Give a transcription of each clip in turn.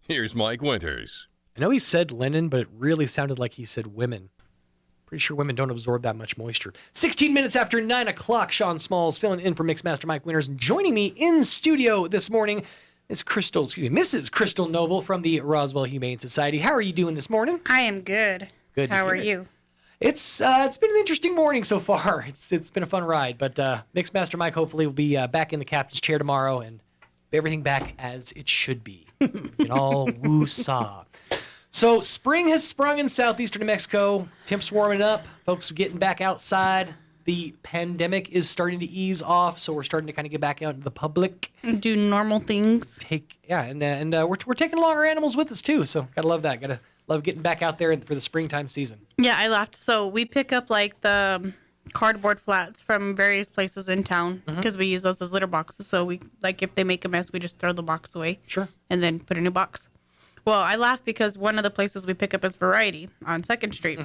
Here's Mike Winters. I know he said linen, but it really sounded like he said women. Pretty sure women don't absorb that much moisture. 16 minutes after 9 o'clock, Sean Smalls filling in for Mixmaster Mike Winters. And joining me in studio this morning is Mrs. Krystle Noble from the Roswell Humane Society. How are you doing this morning? I am good. Good. How are you? It's been an interesting morning so far. It's been a fun ride, but Mixmaster Mike hopefully will be back in the captain's chair tomorrow and everything back as it should be. And all woo-saw. So spring has sprung in southeastern New Mexico. Temps warming up. Folks are getting back outside. The pandemic is starting to ease off, so we're starting to kind of get back out into the public. Do normal things. We're taking along our animals with us too. So gotta love that. Gotta love getting back out there for the springtime season. Yeah, I laughed. So we pick up like the cardboard flats from various places in town because we use those as litter boxes. So we if they make a mess, we just throw the box away. Sure. And then put a new box. Well, I laugh because one of the places we pick up is Variety on 2nd Street.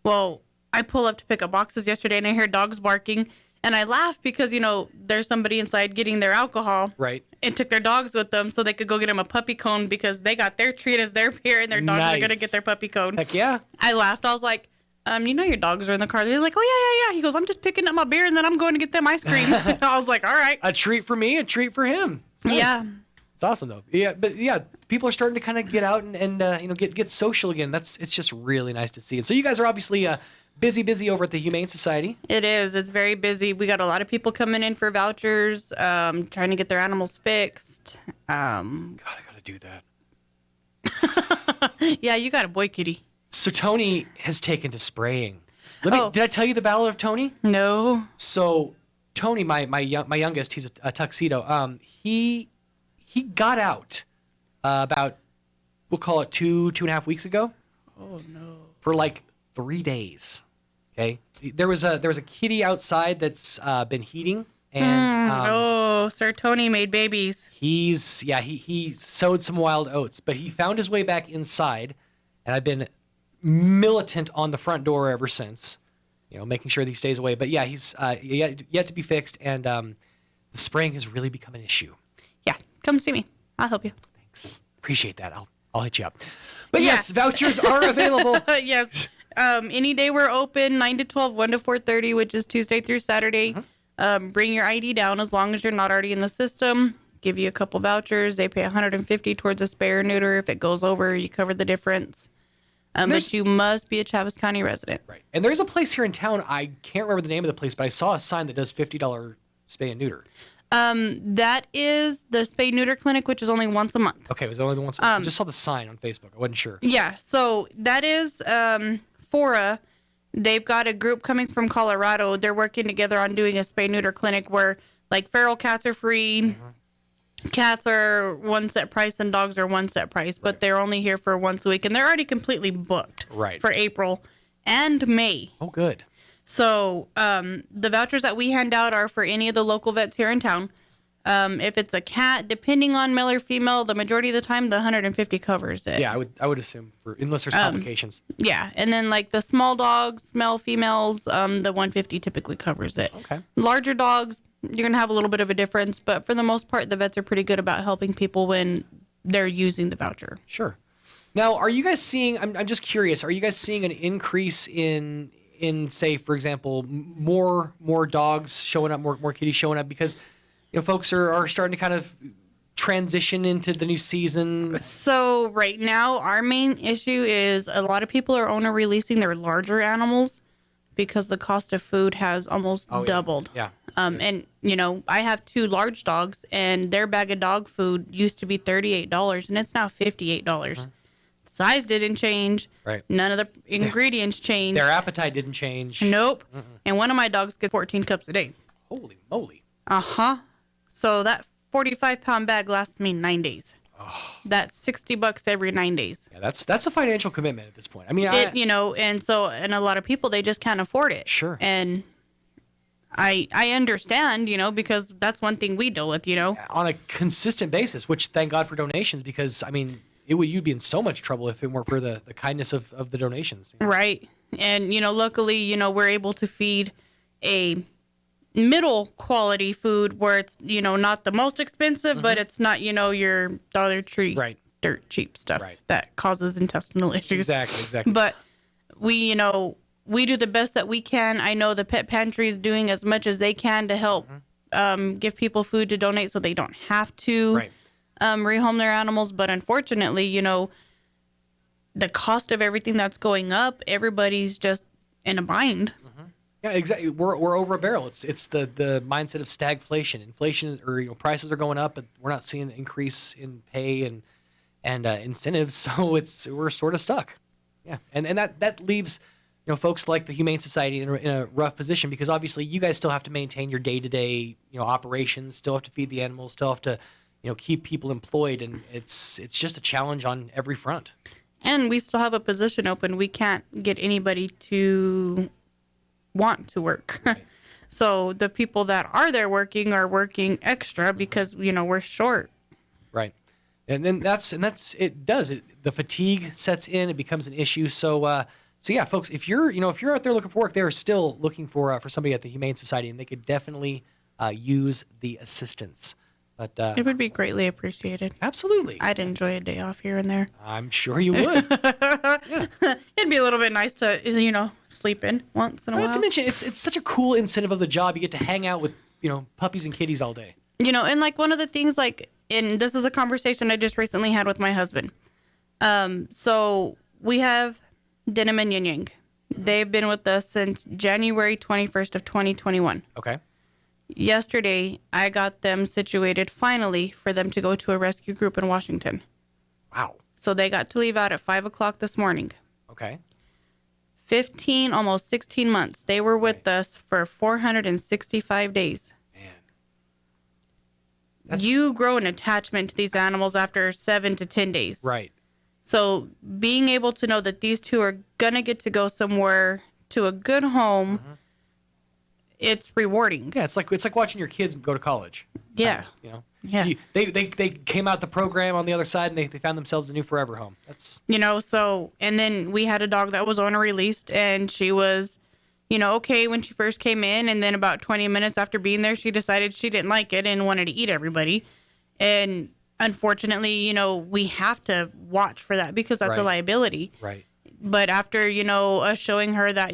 Well, I pull up to pick up boxes yesterday and I hear dogs barking. And I laugh because, there's somebody inside getting their alcohol. Right. And took their dogs with them so they could go get them a puppy cone because they got their treat as their beer and their dogs are going to get their puppy cone. Heck yeah. I laughed. I was like, your dogs are in the car. They're like, oh, yeah. He goes, I'm just picking up my beer and then I'm going to get them ice cream. I was like, all right. A treat for me, a treat for him. Nice. Yeah. It's awesome though. Yeah, but yeah, people are starting to kind of get out and get social again. It's just really nice to see. And so you guys are obviously busy over at the Humane Society. It is. It's very busy. We got a lot of people coming in for vouchers, trying to get their animals fixed. God, I gotta do that. Yeah, you got a boy kitty. So Tony has taken to spraying. Did I tell you the ballad of Tony? No. So Tony, my youngest, he's a tuxedo. He got out about, we'll call it 2.5 weeks ago. Oh no. For like 3 days. Okay. There was a kitty outside that's been heating, and Sir Tony made babies. he sowed some wild oats, but he found his way back inside, and I've been militant on the front door ever since, making sure that he stays away. But yeah, he's yet to be fixed, and the spraying has really become an issue. Yeah, come see me. I'll help you. Thanks. Appreciate that. I'll hit you up. But yes, vouchers are available. Yes. Any day we're open, 9 to 12, 1 to 4:30, which is Tuesday through Saturday. Bring your ID down as long as you're not already in the system. Give you a couple vouchers. They pay $150 towards a spay or neuter. If it goes over, you cover the difference. But you must be a Chaves County resident. Right. And there's a place here in town, I can't remember the name of the place, but I saw a sign that does $50 spay and neuter. That is the spay neuter clinic, which is only once a month. Okay, it was only the once a month. I just saw the sign on Facebook. I wasn't sure. Yeah, so that is Fora. They've got a group coming from Colorado. They're working together on doing a spay neuter clinic where feral cats are free. Cats are one set price and dogs are one set price, but they're only here for once a week, and they're already completely booked for April and May. Oh, good. So the vouchers that we hand out are for any of the local vets here in town. If it's a cat, depending on male or female, the majority of the time, the $150 covers it. Yeah, I would assume, unless there's complications. Yeah, and then the small dogs, male, females, the $150 typically covers it. Okay. Larger dogs, you're going to have a little bit of a difference, but for the most part, the vets are pretty good about helping people when they're using the voucher. Sure. Now, are you guys seeing, I'm just curious, are you guys seeing an increase in say, for example, more dogs showing up, more kitties showing up? Because, folks are starting to kind of transition into the new season. So right now, our main issue is a lot of people are owner releasing their larger animals because the cost of food has almost doubled. Yeah. And, I have 2 large dogs, and their bag of dog food used to be $38, and it's now $58. Size didn't change. Right. None of the ingredients changed. Their appetite didn't change. Nope. And one of my dogs gets 14 cups a day. Holy moly. Uh-huh. So that 45-pound bag lasts me 9 days. Oh. That's $60 every 9 days. Yeah, that's a financial commitment at this point. I mean, and a lot of people, they just can't afford it. Sure. And I understand, because that's one thing we deal with, on a consistent basis, which thank God for donations, because you'd be in so much trouble if it weren't for the kindness of the donations. Right. And, luckily, we're able to feed a middle quality food where it's, not the most expensive, but it's not, your Dollar Tree. Right. dirt cheap stuff Right. that causes intestinal issues. Exactly. But we do the best that we can. I know the pet pantry is doing as much as they can to help give people food to donate so they don't have to Right. rehome their animals. But unfortunately, the cost of everything that's going up, everybody's just in a bind. Yeah, exactly. We're over a barrel. It's the mindset of stagflation. Inflation, or prices are going up, but we're not seeing an increase in pay and incentives. So we're sort of stuck. Yeah, and that leaves folks like the Humane Society in a rough position, because obviously you guys still have to maintain your day-to-day operations, still have to feed the animals, still have to keep people employed, and it's just a challenge on every front. And we still have a position open. We can't get anybody to want to work. Right. So the people that are there working are working extra because we're short. Right. And then the fatigue sets in, it becomes an issue. So yeah, folks, if you're out there looking for work, they're still looking for somebody at the Humane Society, and they could definitely use the assistance. But It would be greatly appreciated. absolutely. I'd enjoy a day off here and there. I'm sure you would. It'd be a little bit nice to sleep in once in a Not while. to mention, it's such a cool incentive of the job. You get to hang out with puppies and kitties all day. And like one of the things, and this is a conversation I just recently had with my husband. So we have Denim and Yin Yang. They've been with us since January 21st of 2021. Okay. Yesterday, I got them situated finally for them to go to a rescue group in Washington. Wow. So they got to leave out at 5 o'clock this morning. Okay. 15, almost 16 months. They were with us for 465 days. Man. You grow an attachment to these animals after 7 to 10 days. Right. So being able to know that these two are going to get to go somewhere to a good home, it's rewarding. Yeah, it's like watching your kids go to college. Yeah. Yeah. They came out the program on the other side, and they found themselves a new forever home. That's So, and then we had a dog that was owner released, and she was, okay when she first came in, and then about 20 minutes after being there, she decided she didn't like it and wanted to eat everybody. And unfortunately, we have to watch for that because that's a liability. right. But after, us showing her that,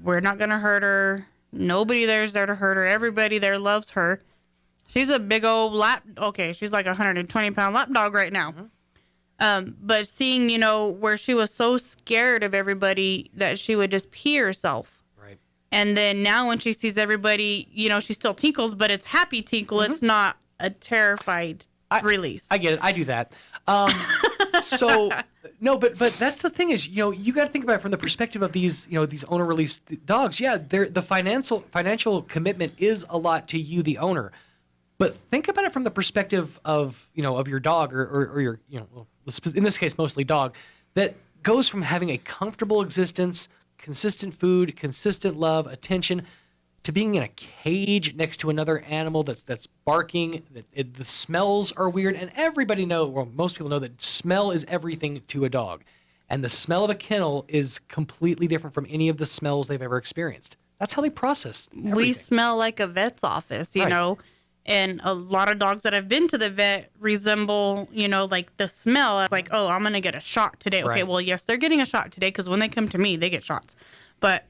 we're not going to hurt her, nobody there's there to hurt her, everybody there loves her. She's a big old she's like a 120-pound lap dog right now. But seeing, where she was so scared of everybody that she would just pee herself. Right. And then now when she sees everybody, she still tinkles, but it's happy tinkle. It's not a terrified release. I get it. I do that. So no, but that's the thing is, you got to think about it from the perspective of these owner released dogs. Yeah, the financial commitment is a lot to you, the owner. But think about it from the perspective of your dog or your in this case mostly dog, that goes from having a comfortable existence, consistent food, consistent love, attention, to being in a cage next to another animal that's barking. The smells are weird, and most people know that smell is everything to a dog, and the smell of a kennel is completely different from any of the smells they've ever experienced. That's how they process everything. We smell like a vet's office, you know. And a lot of dogs that have been to the vet resemble, like the smell. Like, oh, I'm going to get a shot today. Okay, well, yes, they're getting a shot today because when they come to me, they get shots. But,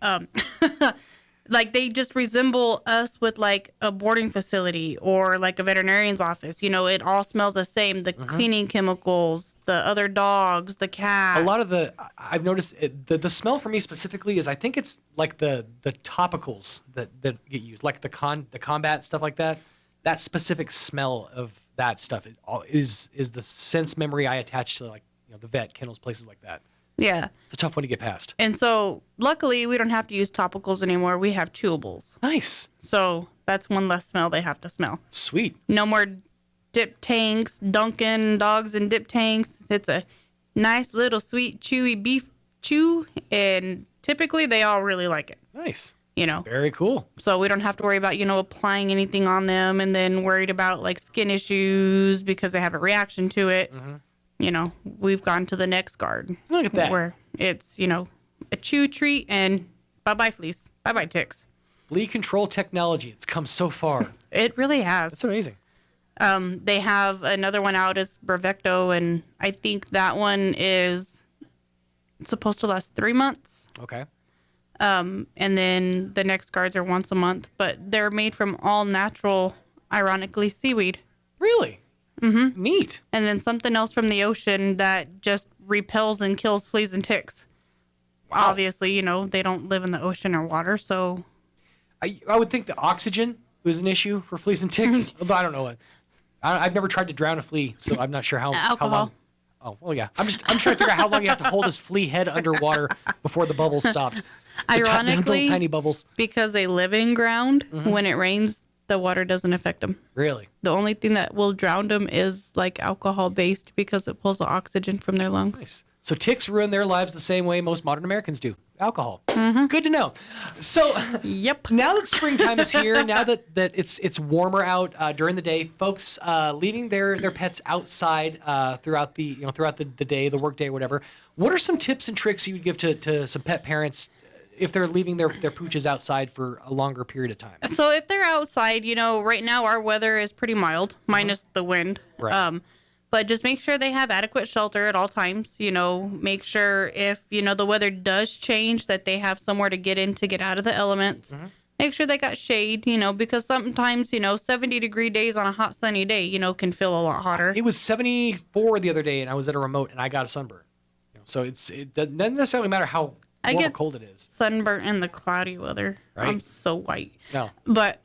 like, they just resemble us with, like, a boarding facility or, like, a veterinarian's office. It all smells the same. The cleaning chemicals, the other dogs, the cats. A lot of I've noticed the smell for me specifically is, I think it's, like, the topicals that get used, like the combat, stuff like that. That specific smell of that stuff is the sense memory I attach to, like, the vet, kennels, places like that. Yeah. It's a tough one to get past. And so, luckily, we don't have to use topicals anymore. We have chewables. Nice. So, that's one less smell they have to smell. Sweet. No more dip tanks, dunking dogs in dip tanks. It's a nice little sweet, chewy beef chew, and typically they all really like it. Nice. Very cool. So we don't have to worry about, applying anything on them and then worried about, like, skin issues because they have a reaction to it. We've gone to the next guard. Look at that. Where it's, a chew treat and bye-bye fleas, bye-bye ticks. Flea control technology. It's come so far. It really has. That's amazing. They have another one out as Bravecto, and I think that one is supposed to last 3 months. Okay. And then the next guards are once a month, but they're made from all natural, ironically, seaweed. Really? Mm-hmm. Neat. And then something else from the ocean that just repels and kills fleas and ticks. Wow. Obviously, you know, they don't live in the ocean or water, so... I would think the oxygen was an issue for fleas and ticks, although I don't know what. I've never tried to drown a flea, so I'm not sure how long. Oh, well, yeah. I'm trying to figure out how long you have to hold this flea head underwater before the bubbles stopped. Ironically, little tiny bubbles. Because they live in ground, when it rains, the water doesn't affect them. Really? The only thing that will drown them is like alcohol-based because it pulls the oxygen from their lungs. Nice. So ticks ruin their lives the same way most modern Americans do. Alcohol. Good to know. So Yep. now that springtime is here, now that it's warmer out during the day, folks leaving their pets outside throughout the day, the work day, whatever. What are some tips and tricks you would give to some pet parents if they're leaving their pooches outside for a longer period of time? So if they're outside, you know, right now our weather is pretty mild, minus the wind. Right. But just make sure they have adequate shelter at all times. You know, make sure if, you know, the weather does change that they have somewhere to get in to get out of the elements. Make sure they got shade, you know, because sometimes, you know, 70-degree days on a hot sunny day, you know, can feel a lot hotter. It was 74 the other day, and I was at a remote, and I got a sunburn. You know, so it doesn't necessarily matter how warm or cold it is. Sunburnt in the cloudy weather. Right? I'm so white. No. But,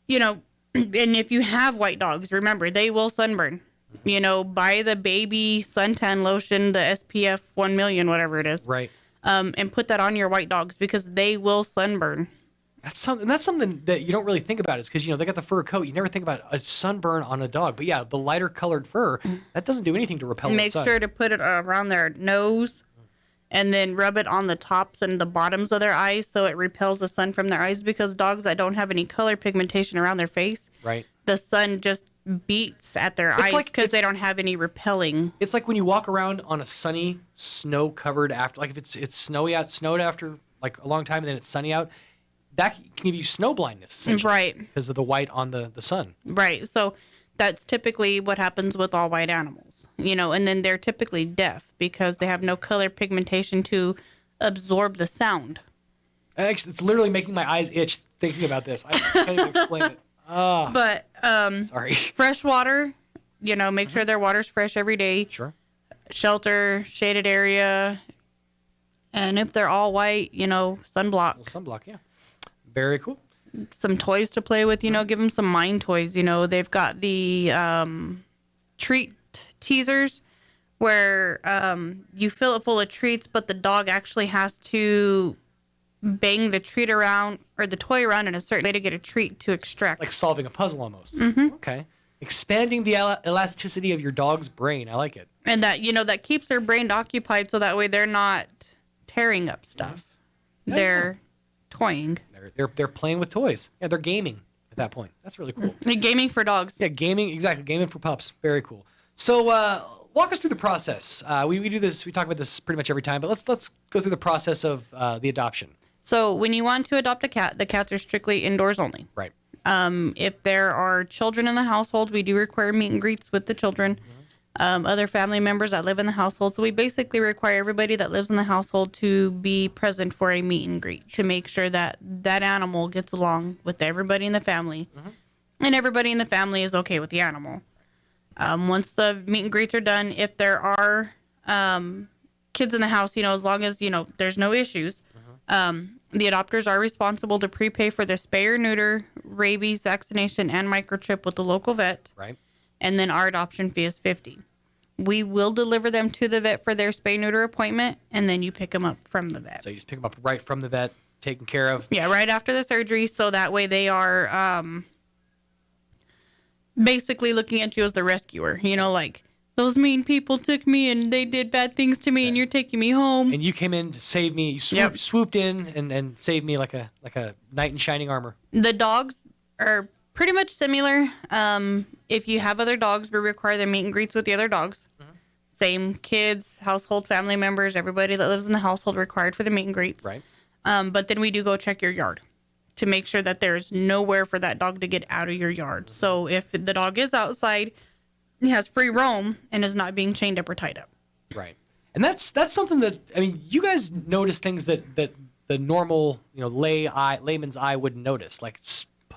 you know, and if you have white dogs, remember, they will sunburn. You know, buy the baby suntan lotion, the SPF 1 million, whatever it is. Right. And put that on your white dogs because they will sunburn. That's something that you don't really think about is because, you know, they got the fur coat. You never think about a sunburn on a dog. But yeah, the lighter colored fur, that doesn't do anything to repel the sun. Make sure to put it around their nose and then rub it on the tops and the bottoms of their eyes so it repels the sun from their eyes because dogs that don't have any color pigmentation around their face, right, the sun just beats at their eyes because they don't have any repelling. It's like when you walk around on a sunny, snow-covered after, like if it's snowy out, snowed after like a long time, and then it's sunny out, that can give you snow blindness, essentially, right? Because of the white on the sun. Right. So that's typically what happens with all white animals, you know, and then they're typically deaf because they have no color pigmentation to absorb the sound. Actually, it's literally making my eyes itch thinking about this. I can't even explain it. But sorry. Fresh water, you know, make sure their water's fresh every day. Sure. Shelter, shaded area, and if they're all white, you know, sunblock. Well, sunblock, yeah. Very cool. Some toys to play with, you know, give them some mind toys. You know, they've got the treat teasers where you fill it full of treats, but the dog actually has to bang the treat around or the toy around in a certain way to get a treat to extract. Like solving a puzzle almost. Okay. Expanding the elasticity of your dog's brain. I like it. And that, you know, that keeps their brain occupied so that way they're not tearing up stuff. They're toying. They're playing with toys. Yeah, they're gaming at that point. That's really cool. Gaming for dogs. Yeah, gaming, exactly. Gaming for pups. Very cool. So walk us through the process. We do this, we talk about this pretty much every time, but let's go through the process of the adoption. So when you want to adopt a cat, the cats are strictly indoors only. Right. If there are children in the household, we do require meet and greets with the children. Other family members that live in the household. So we basically require everybody that lives in the household to be present for a meet and greet to make sure that that animal gets along with everybody in the family. And everybody in the family is okay with the animal. Once the meet and greets are done, if there are kids in the house, you know, as long as, you know, there's no issues, the adopters are responsible to prepay for their spay or neuter, rabies vaccination, and microchip with the local vet. Right. And then our adoption fee is $50. We will deliver them to the vet for their spay neuter appointment, and then you pick them up from the vet. So you just pick them up right from the vet, taken care of. Yeah, right after the surgery, so that way they are basically looking at you as the rescuer. You know, like, those mean people took me and they did bad things to me, and you're taking me home. And you came in to save me. You swooped in and saved me like a knight in shining armor. The dogs are pretty much similar. If you have other dogs, we require their meet and greets with the other dogs. Same kids, household, family members, everybody that lives in the household required for the meet and greets. Right. But then we do go check your yard. to make sure that there's nowhere for that dog to get out of your yard. So if the dog is outside, he has free roam and is not being chained up or tied up. Right. And that's something that, I mean, you guys notice things that the normal, layman's eye wouldn't notice, like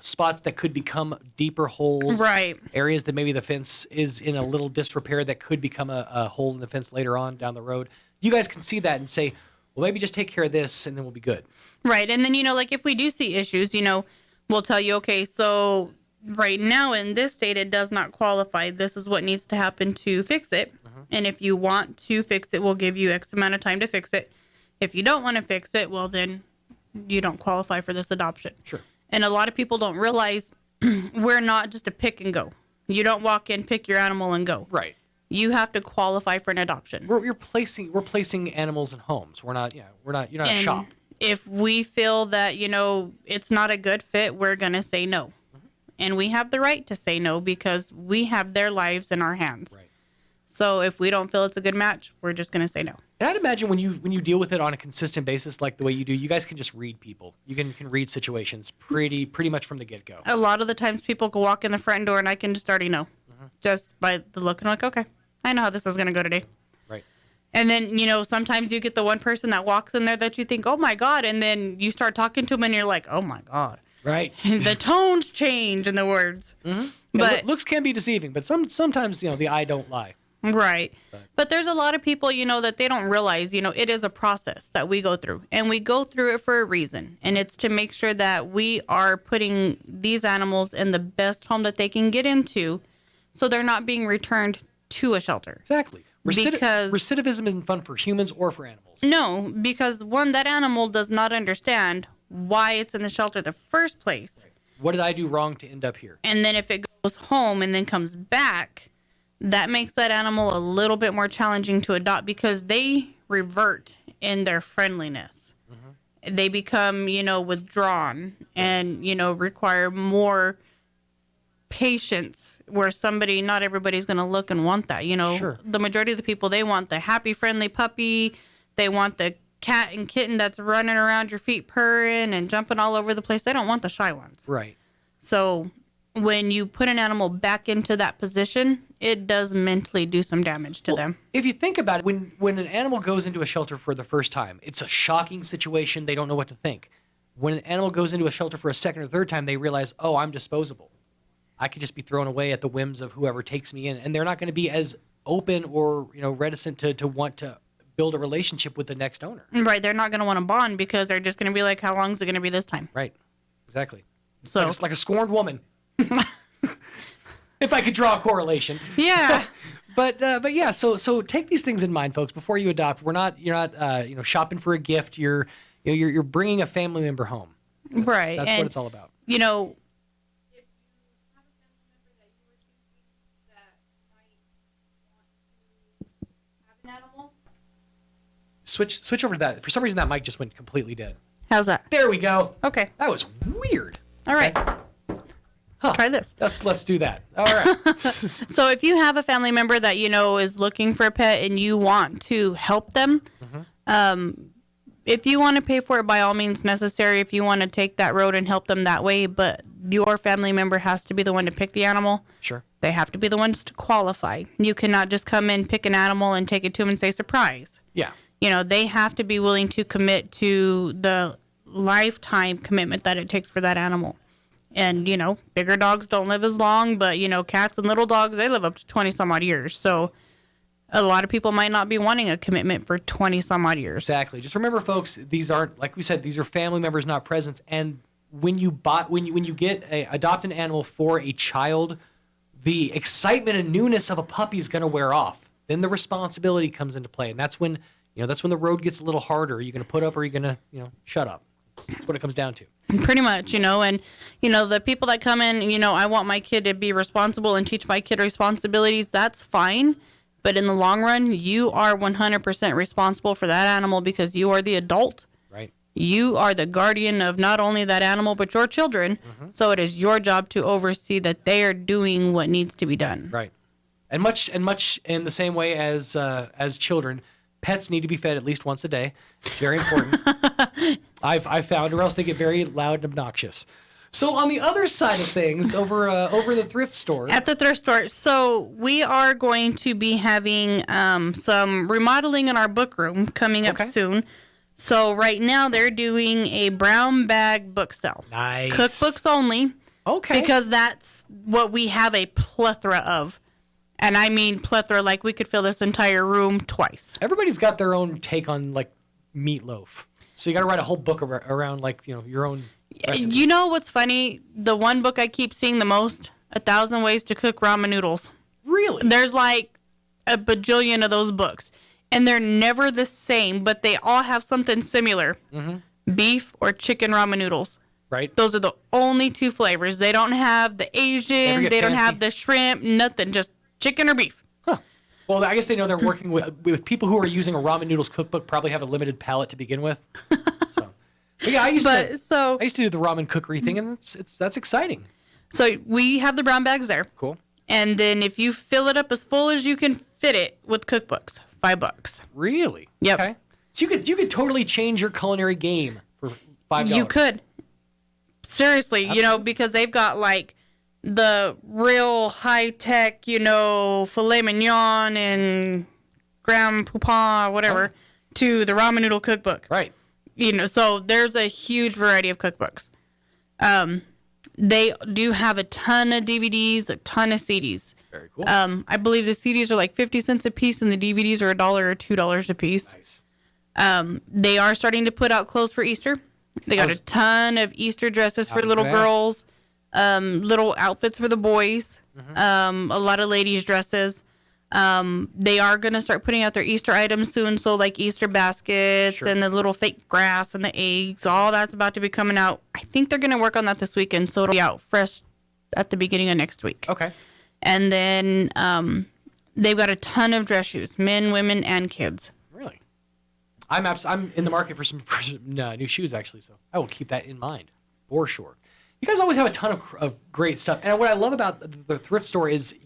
spots that could become deeper holes. Right. Areas that maybe the fence is in a little disrepair that could become a hole in the fence later on down the road. You guys can see that and say, well, maybe just take care of this and then we'll be good. Right. And then, like if we do see issues, we'll tell you, okay, so right now in this state, it does not qualify. This is what needs to happen to fix it. And if you want to fix it, we'll give you X amount of time to fix it. If you don't want to fix it, well, then you don't qualify for this adoption. Sure. And a lot of people don't realize we're not just a pick and go. You don't walk in, pick your animal and go. Right. You have to qualify for an adoption. We're placing animals in homes. You're not a shop. If we feel that, it's not a good fit, we're going to say no. And we have the right to say no because we have their lives in our hands. Right. So if we don't feel it's a good match, we're just going to say no. And I'd imagine when you deal with it on a consistent basis, like the way you do, you guys can just read people. You can read situations pretty much from the get-go. A lot of the times people can walk in the front door and I can just already know. Just by the look. And I'm like, okay, I know how this is going to go today. Right. And then, sometimes you get the one person that walks in there that you think, oh my God. And then you start talking to them and you're like, oh my God. Right. The tones change in the words. But looks can be deceiving, but sometimes, the eye don't lie. Right. But there's a lot of people, that they don't realize, it is a process that we go through. And we go through it for a reason. And it's to make sure that we are putting these animals in the best home that they can get into so they're not being returned to a shelter. Exactly. Because recidivism isn't fun for humans or for animals. No, because one, that animal does not understand why it's in the shelter in the first place. Right. What did I do wrong to end up here? And then if it goes home and then comes back, that makes that animal a little bit more challenging to adopt because they revert in their friendliness. They become, withdrawn and, require more patience where not everybody's going to look and want that. Sure. The majority of the people, they want the happy, friendly puppy. They want the cat and kitten that's running around your feet purring and jumping all over the place. They don't want the shy ones. Right. So when you put an animal back into that position, it does mentally do some damage to them. If you think about it, when an animal goes into a shelter for the first time, it's a shocking situation. They don't know what to think. When an animal goes into a shelter for a second or third time, they realize, oh, I'm disposable. I could just be thrown away at the whims of whoever takes me in. And they're not going to be as open or reticent to want to build a relationship with the next owner. Right. They're not going to want to bond because they're just going to be like, how long is it going to be this time? Right. Exactly. So it's like a scorned woman. If I could draw a correlation. Yeah. But yeah, so take these things in mind, folks, before you adopt. You're not shopping for a gift. You're bringing a family member home. Right. That's what it's all about. If you have a family member that you were thinking that might want to have an animal. Switch over to that. For some reason, that mic just went completely dead. How's that? There we go. Okay. That was weird. All right. Huh. Try this. Let's do that. All right. So if you have a family member that is looking for a pet and you want to help them, if you want to pay for it, by all means necessary. If you want to take that road and help them that way, but your family member has to be the one to pick the animal. Sure. They have to be the ones to qualify. You cannot just come in, pick an animal, and take it to them and say surprise. Yeah. They have to be willing to commit to the lifetime commitment that it takes for that animal. And, bigger dogs don't live as long, but, cats and little dogs, they live up to 20 some odd years. So a lot of people might not be wanting a commitment for 20 some odd years. Exactly. Just remember, folks, these aren't, like we said, these are family members, not presents. And when you adopt an animal for a child, the excitement and newness of a puppy is going to wear off. Then the responsibility comes into play. And that's when the road gets a little harder. Are you going to put up or are you going to, shut up? That's what it comes down to. Pretty much, and, the people that come in, I want my kid to be responsible and teach my kid responsibilities. That's fine. But in the long run, you are 100% responsible for that animal because you are the adult. Right. You are the guardian of not only that animal, but your children. So it is your job to oversee that they are doing what needs to be done. Right. And much in the same way as children, pets need to be fed at least once a day. It's very important. I've found, or else they get very loud and obnoxious. So on the other side of things, over the thrift store. At the thrift store. So we are going to be having some remodeling in our book room coming up soon. So right now they're doing a brown bag book sale. Nice. Cookbooks only. Okay. Because that's what we have a plethora of. And I mean plethora, like we could fill this entire room twice. Everybody's got their own take on like meatloaf. So you got to write a whole book around like, your own recipes. You know what's funny? The one book I keep seeing the most, 1,000 Ways to Cook Ramen Noodles. Really? There's like a bajillion of those books. And they're never the same, but they all have something similar. Mm-hmm. Beef or chicken ramen noodles. Right. Those are the only two flavors. They don't have the Asian. They don't have the shrimp. Nothing. Just chicken or beef. Huh. Well, I guess they know they're working with people who are using a ramen noodles cookbook, probably have a limited palate to begin with. So, but yeah, I used to do the ramen cookery thing, and that's exciting. So we have the brown bags there. Cool. And then if you fill it up as full as you can fit it with cookbooks, $5. Really? Yep. Okay. So you could totally change your culinary game for $5. You could. Seriously, because they've got like the real high tech, filet mignon and grand poupon, whatever, to the ramen noodle cookbook. Right. So there's a huge variety of cookbooks. They do have a ton of DVDs, a ton of CDs. Very cool. I believe the CDs are like 50 cents a piece and the DVDs are $1 or $2 a piece. Nice. They are starting to put out clothes for Easter. They got a ton of Easter dresses for little girls, little outfits for the boys, a lot of ladies' dresses. They are going to start putting out their Easter items soon. So like Easter baskets and the little fake grass and the eggs, all that's about to be coming out. I think they're going to work on that this weekend. So it'll be out fresh at the beginning of next week. Okay. And then they've got a ton of dress shoes, men, women, and kids. Really? I'm in the market for some new shoes, actually, so I will keep that in mind for sure. You guys always have a ton of great stuff. And what I love about the thrift store is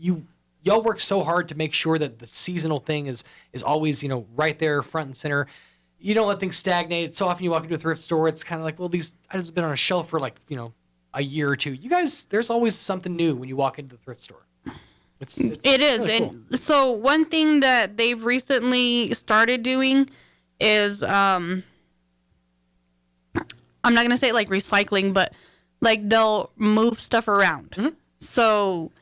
y'all work so hard to make sure that the seasonal thing is always, right there front and center. You don't let things stagnate. So often you walk into a thrift store, it's kind of like, well, these items have been on a shelf for like, a year or two. You guys, there's always something new when you walk into the thrift store. It is. Really cool. And so one thing that they've recently started doing is, I'm not going to say like recycling, but like they'll move stuff around. Mm-hmm. So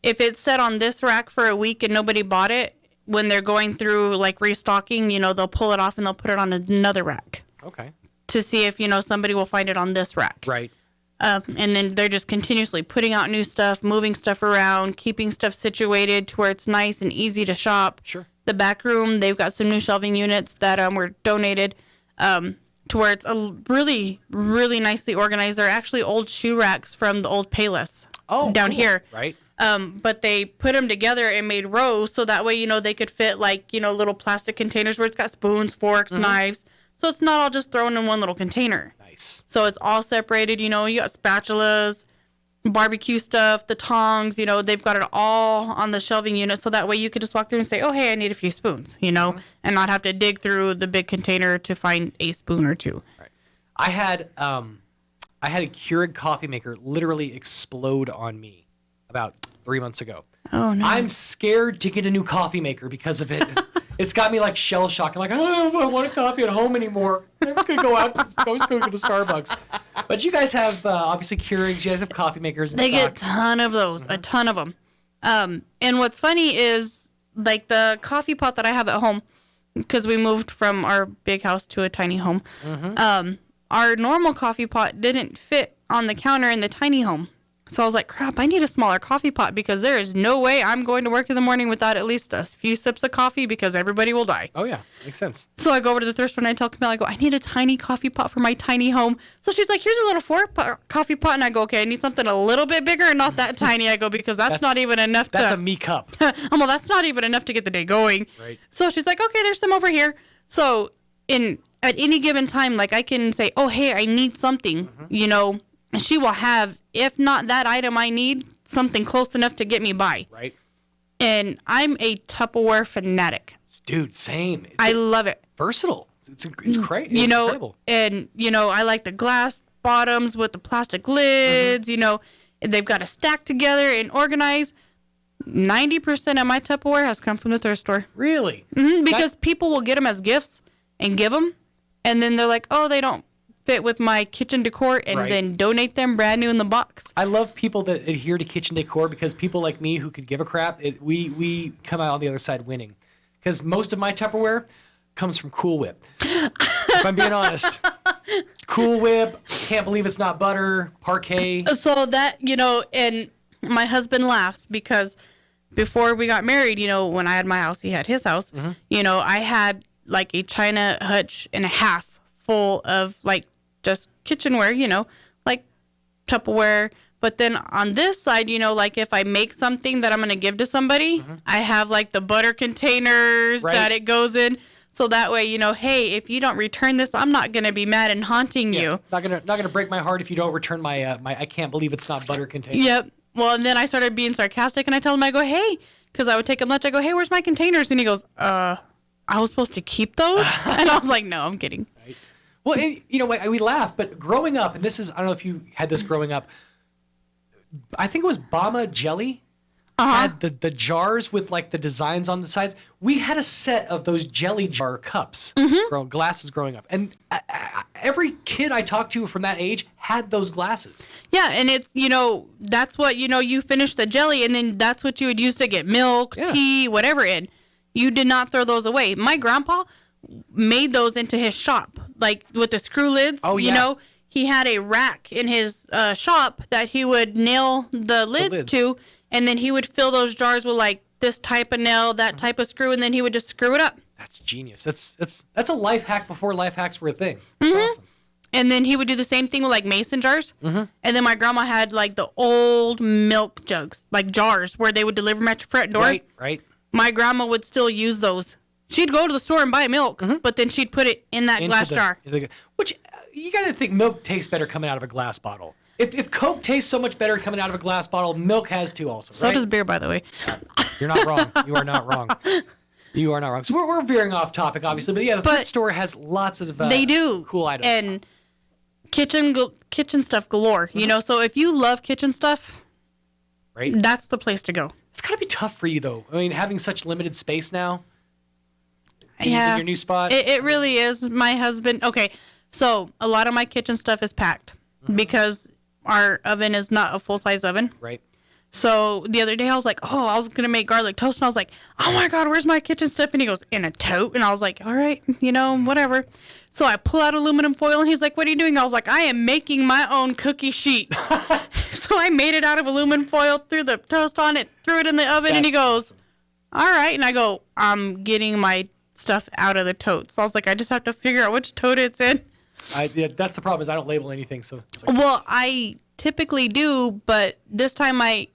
if it's set on this rack for a week and nobody bought it, when they're going through like restocking, they'll pull it off and they'll put it on another rack. Okay. To see if, somebody will find it on this rack. Right. And then they're just continuously putting out new stuff, moving stuff around, keeping stuff situated to where it's nice and easy to shop. Sure. The back room, they've got some new shelving units that were donated to where it's a really, really nicely organized. They're actually old shoe racks from the old Payless down here. Right. But they put them together and made rows so that way, they could fit like, little plastic containers where it's got spoons, forks, knives. So it's not all just thrown in one little container. Nice. So it's all separated, you got spatulas, barbecue stuff, the tongs, they've got it all on the shelving unit. So that way you could just walk through and say, oh, hey, I need a few spoons, and not have to dig through the big container to find a spoon or two. Right. I had a Keurig coffee maker literally explode on me about 3 months ago. Oh, no. I'm scared to get a new coffee maker because of it. It's got me like shell shocked. I'm like, I don't know if I want a coffee at home anymore. I'm just going to go out. I'm just going to go to Starbucks. But you guys have obviously Keurigs. You guys have coffee makers. They get a ton of those, a ton of them. And what's funny is like the coffee pot that I have at home, because we moved from our big house to a tiny home. Our normal coffee pot didn't fit on the counter in the tiny home. So I was like, crap, I need a smaller coffee pot because there is no way I'm going to work in the morning without at least a few sips of coffee because everybody will die. Oh, yeah. Makes sense. So I go over to the thrift store and I tell Camille, I go, I need a tiny coffee pot for my tiny home. So she's like, here's a little coffee pot. And I go, okay, I need something a little bit bigger and not that tiny. I go, because that's not even enough That's a me cup. Well, that's not even enough to get the day going. Right. So she's like, okay, there's some over here. So at any given time, like I can say, oh, hey, I need something, and she will have, if not that item I need, something close enough to get me by. Right. And I'm a Tupperware fanatic. Dude, same. I love it. Versatile. It's great. You It's know, incredible. and I like the glass bottoms with the plastic lids. They've got to stack together and organize. 90% of my Tupperware has come from the thrift store. Really? Because people will get them as gifts and give them, and then they're like, oh, they don't fit with my kitchen decor, and then donate them brand new in the box. I love people that adhere to kitchen decor because people like me who could give a crap, we come out on the other side winning. Because most of my Tupperware comes from Cool Whip. If I'm being honest. Cool Whip, can't believe it's not butter, Parquet. So that, and my husband laughs because before we got married, when I had my house, he had his house. I had like a china hutch and a half full of like just kitchenware, like Tupperware. But then on this side, like if I make something that I'm going to give to somebody, I have like the butter containers that it goes in. So that way, hey, if you don't return this, I'm not going to be mad and haunting you. Not gonna break my heart if you don't return my I can't believe it's not butter container. Yep. Well, and then I started being sarcastic, and I told him, I go, hey, because I would take him lunch. I go, hey, where's my containers? And he goes, I was supposed to keep those? And I was like, no, I'm kidding. Right. Well, we laugh, but growing up, and this is, I don't know if you had this growing up, I think it was Bama Jelly. Had the jars with like the designs on the sides. We had a set of those jelly jar cups, glasses growing up, and every kid I talked to from that age had those glasses. Yeah, and it's that's what you finish the jelly, and then that's what you would use to get milk, tea, whatever in. You did not throw those away. My grandpa made those into his shop, like with the screw lids. Oh yeah. He had a rack in his shop that he would nail the lids to. And then he would fill those jars with like this type of nail, that type of screw, and then he would just screw it up. That's genius. That's a life hack before life hacks were a thing. That's awesome. And then he would do the same thing with like mason jars. And then my grandma had like the old milk jugs, like jars where they would deliver them at your front door. Right. My grandma would still use those. She'd go to the store and buy milk, but then she'd put it in that glass jar. Which you got to think milk tastes better coming out of a glass bottle. If Coke tastes so much better coming out of a glass bottle, milk has to also, right? So does beer, by the way. You're not wrong. You are not wrong. You are not wrong. So we're veering off topic, obviously. But yeah, the thrift store has lots of they do cool items. And kitchen stuff galore. So if you love kitchen stuff, that's the place to go. It's got to be tough for you, though. I mean, having such limited space now. In your new spot. It really is. My husband. Okay, so a lot of my kitchen stuff is packed because our oven is not a full-size oven. Right. So the other day I was like, oh, I was going to make garlic toast. And I was like, oh, my God, where's my kitchen stuff? And he goes, in a tote. And I was like, all right, whatever. So I pull out aluminum foil, and he's like, what are you doing? I was like, I am making my own cookie sheet. So I made it out of aluminum foil, threw the toast on it, threw it in the oven, and he goes, all right. And I go, I'm getting my stuff out of the tote. So I was like, I just have to figure out which tote it's in. That's the problem is I don't label anything. So well, I typically do, but this time I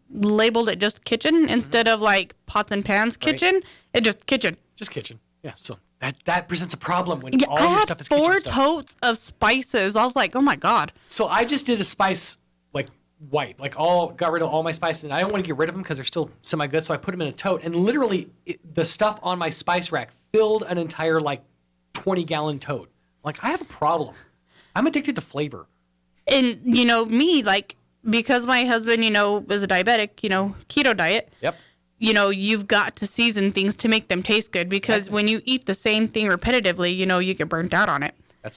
labeled it just kitchen instead of like pots and pans kitchen. It just kitchen. Just kitchen. Yeah. So that presents a problem when all I your had stuff is kitchen 4 stuff. totes of spices. I was like, oh my God. So I just did a spice wipe, got rid of all my spices, and I don't want to get rid of them because they're still semi-good. So I put them in a tote, and literally the stuff on my spice rack filled an entire 20-gallon tote. I have a problem. I'm addicted to flavor. And, me, because my husband, is a diabetic, keto diet. Yep. You've got to season things to make them taste good because when you eat the same thing repetitively, you get burnt out on it.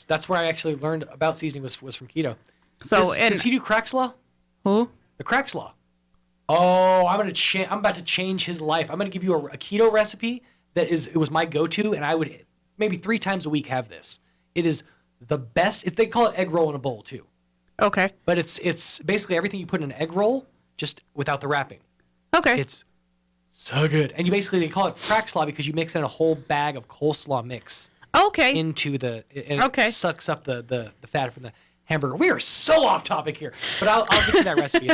That's where I actually learned about seasoning was from keto. So does he do Krystle? Who? The Krystle. Oh, I'm about to change his life. I'm going to give you a keto recipe it was my go-to, and I would maybe 3 times a week have this. It is the best. They call it egg roll in a bowl too. Okay. But it's basically everything you put in an egg roll, just without the wrapping. Okay. It's so good. And they call it Krystle because you mix in a whole bag of coleslaw mix. Okay. Into it sucks up the fat from the hamburger. We are so off topic here, but I'll get you that recipe.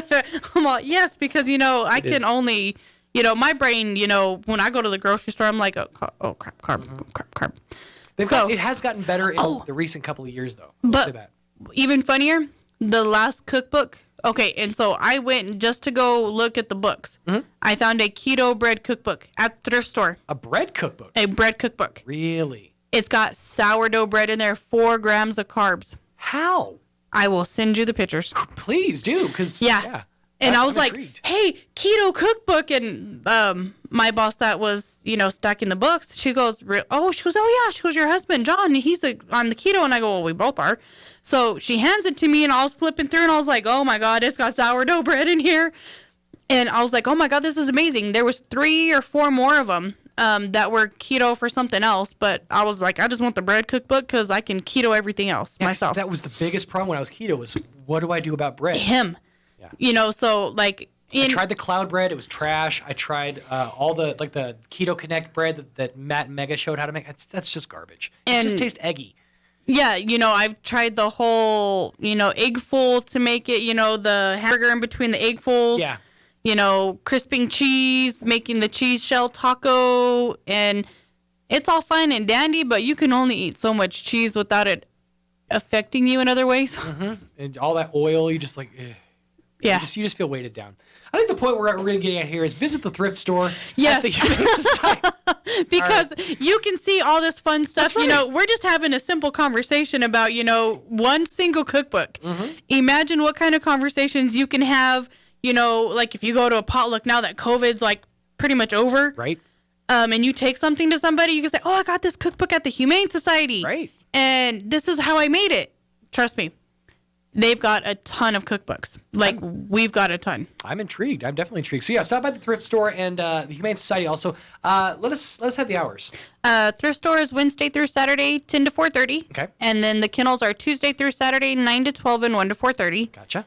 Well, yes, because I can only my brain when I go to the grocery store I'm like oh crap carb. It has gotten better in the recent couple of years though. I'll say that. Even funnier, the last cookbook. Okay, and so I went just to go look at the books. Mm-hmm. I found a keto bread cookbook at the thrift store. A bread cookbook? A bread cookbook. Really? It's got sourdough bread in there, 4 grams of carbs. How? I will send you the pictures. Please do, because Yeah. And I was I'm like, intrigued. hey, keto cookbook. And my boss that was, stacking the books, she goes, oh, yeah. She goes, your husband, John, he's on the keto. And I go, well, we both are. So she hands it to me and I was flipping through and I was like, oh my God, it's got sourdough bread in here. And I was like, oh my God, this is amazing. There was 3 or 4 more of them that were keto for something else. But I was like, I just want the bread cookbook because I can keto everything else myself. That was the biggest problem when I was keto was what do I do about bread? Him. Yeah. So like... I tried the cloud bread. It was trash. I tried all the Keto Connect bread that Matt and Mega showed how to make. That's just garbage. It just tastes eggy. Yeah, I've tried the whole, egg full to make it, the hamburger in between the egg fulls. Yeah. Crisping cheese, making the cheese shell taco, and it's all fine and dandy, but you can only eat so much cheese without it affecting you in other ways. Mm-hmm. And all that oil, you just like, ugh. Yeah. You just feel weighted down. I think the point we're really getting at here is visit the thrift store. Yes. At the Humane Society. Because you can see all this fun stuff. That's right. We're just having a simple conversation about, one single cookbook. Mm-hmm. Imagine what kind of conversations you can have, like if you go to a potluck now that COVID's like pretty much over. Right. And you take something to somebody, you can say, oh, I got this cookbook at the Humane Society. Right. And this is how I made it. Trust me. They've got a ton of cookbooks. We've got a ton. I'm intrigued. I'm definitely intrigued. So yeah, stop by the thrift store and the Humane Society also. Let us have the hours. Thrift store is Wednesday through Saturday, 10 to 4:30. Okay. And then the kennels are Tuesday through Saturday, 9 to 12 and 1 to 4:30. Gotcha.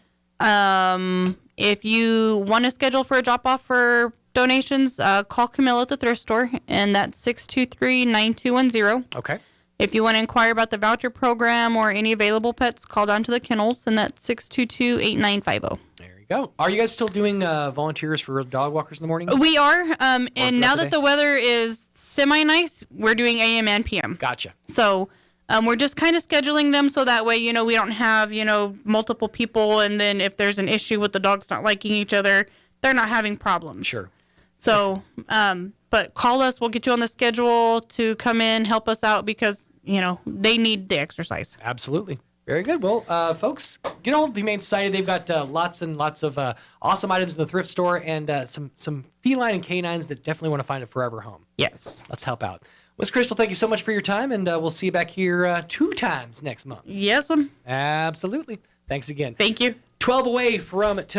If you want to schedule for a drop off for donations, call Camille at the thrift store, and that's 623-9210. Okay. If you want to inquire about the voucher program or any available pets, call down to the kennels, and that's 622-8950. There you go. Are you guys still doing volunteers for dog walkers in the morning? We are, and now the that the weather is semi-nice, we're doing AM and PM. Gotcha. So we're just kind of scheduling them so that way, we don't have, multiple people, and then if there's an issue with the dogs not liking each other, they're not having problems. Sure. So, but call us. We'll get you on the schedule to come in, help us out because, they need the exercise. Absolutely. Very good. Well, folks, get on with the Humane Society. They've got lots and lots of awesome items in the thrift store and some feline and canines that definitely want to find a forever home. Yes. Let's help out. Miss Krystle, thank you so much for your time, and we'll see you back here 2 times next month. Yes. Absolutely. Thanks again. Thank you. 12 away from 10 o'clock.